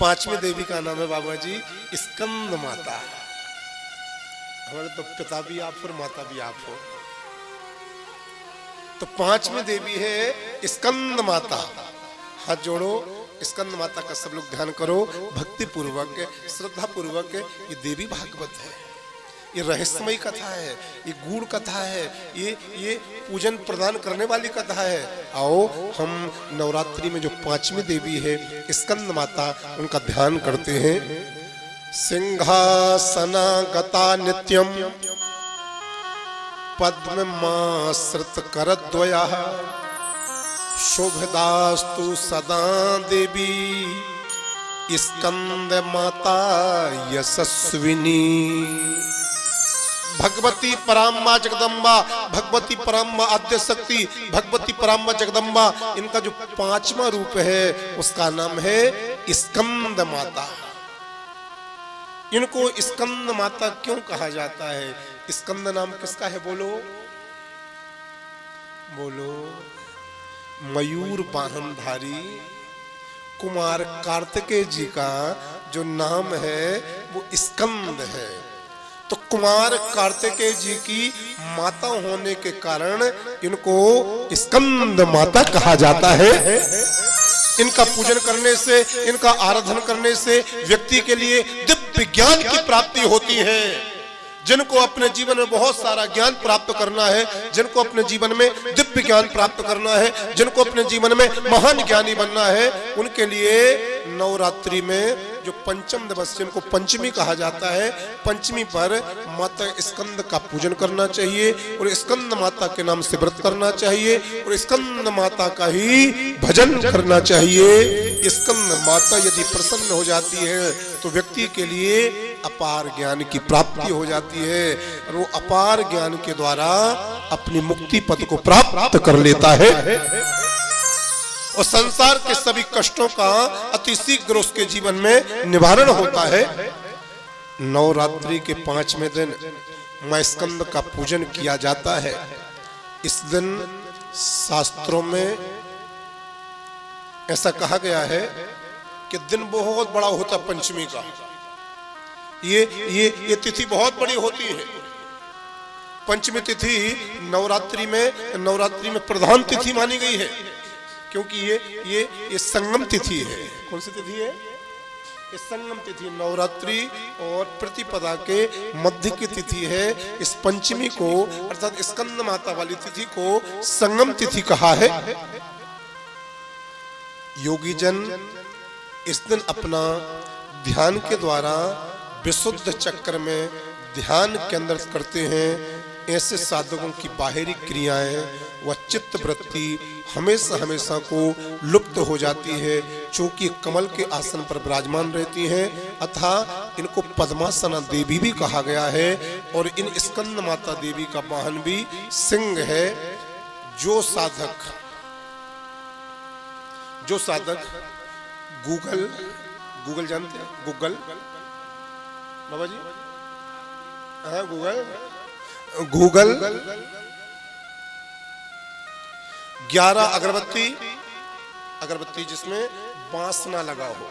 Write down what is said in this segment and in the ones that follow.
पांचवी देवी का नाम है बाबा जी स्कंद माता। हमारे तो पिता भी आप और माता भी आप हो। तो पांचवी देवी है स्कंद माता। हाथ जोड़ो, स्कंद माता का सब लोग ध्यान करो भक्ति पूर्वक, श्रद्धा पूर्वक। ये देवी भागवत है, ये रहस्यमयी कथा है, ये गूढ़ कथा है, ये पूजन प्रदान करने वाली कथा है। आओ हम नवरात्रि में जो पांचवी देवी है स्कंद माता, उनका ध्यान करते हैं। सिंहासना गता नित्यम पद्माश्रित करद्वया शुभदास्तु सदा देवी स्कंद माता यशस्विनी। भगवती पराम्बा जगदम्बा, भगवती पराम्बा आद्य शक्ति, भगवती पराम्बा जगदम्बा, इनका जो पांचवा रूप है उसका नाम है स्कंद माता। इनको स्कंद माता क्यों कहा जाता है? स्कंद नाम किसका है? बोलो बोलो। मयूर वाहनधारी कुमार कार्तिकेय जी का जो नाम है वो स्कंद है। तो कुमार कार्तिकेय जी की माता होने के कारण इनको स्कंद माता कहा जाता है। इनका पूजन करने से, इनका आराधन करने से व्यक्ति के लिए दिव्य ज्ञान की प्राप्ति होती है। जिनको अपने जीवन में बहुत सारा ज्ञान प्राप्त करना है, जिनको अपने जीवन में दिव्य ज्ञान प्राप्त करना है, जिनको अपने जीवन में महान ज्ञानी बनना है, उनके लिए नवरात्रि में जो पंचम दिवस, जिनको पंचमी कहा जाता है, पंचमी पर माता स्कंद का पूजन करना चाहिए और स्कंद माता के नाम से व्रत करना चाहिए और स्कंद माता का ही भजन करना चाहिए। स्कंद माता यदि प्रसन्न हो जाती है तो व्यक्ति के लिए अपार ज्ञान की प्राप्ति हो जाती है और वो अपार ज्ञान के द्वारा अपनी मुक्ति पद को प्राप्त कर लेता है और संसार के सभी कष्टों का अति शीघ्र उसके जीवन में निवारण होता है। नवरात्रि के पांचवें दिन मां स्कंद का पूजन किया जाता है। इस दिन शास्त्रों में ऐसा कहा गया है कि दिन बहुत बड़ा होता पंचमी का। ये तिथि बहुत बड़ी होती है। पंचमी तिथि नवरात्रि में प्रधान तिथि मानी गई है, क्योंकि ये संगम तिथि है। कौन सी तिथि है? ये संगम तिथि, नवरात्रि और प्रतिपदा के मध्य की तिथि है। इस पंचमी को अर्थात स्कंद माता वाली तिथि को संगम तिथि कहा है। योगी जन इस दिन अपना ध्यान के द्वारा विशुद्ध चक्र में ध्यान केंद्रित करते हैं। ऐसे साधकों की बाहरी क्रियाएं व चित्त वृत्ति हमेशा हमेशा को लुप्त हो जाती है, चूंकि कमल के आसन पर विराजमान रहती हैं। अतः इनको पद्मासना देवी भी कहा गया है और इन स्कंद माता देवी का वाहन भी सिंह है। जो साधक गूगल जानते हैं? गूगल बाबा जी, हाँ गूगल 11 अगरबत्ती जिसमें बांस ना लगा हो,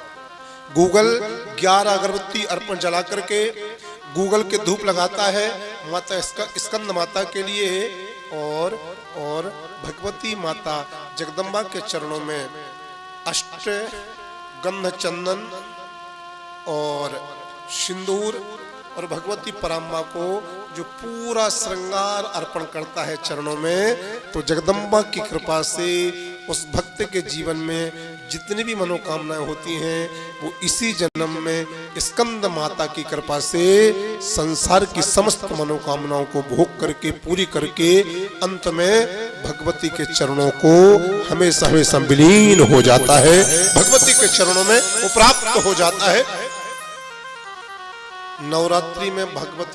गूगल 11 अगरबत्ती अर्पण जला करके गूगल के धूप लगाता है माता स्कंद माता के लिए और भगवती माता जगदम्बा के चरणों में अष्ट गंध चंदन और सिंदूर और भगवती पराम्बा को जो पूरा श्रृंगार अर्पण करता है चरणों में, तो जगदम्बा की कृपा से उस भक्त के जीवन में जितनी भी मनोकामनाएं होती हैं वो इसी जन्म में स्कंद माता की कृपा से संसार की समस्त मनोकामनाओं को भोग करके पूरी करके अंत में भगवती के चरणों को हमेशा हमेशा विलीन हो जाता है, भगवती के चरणों में वो प्राप्त हो जाता है। नवरात्रि में भगवती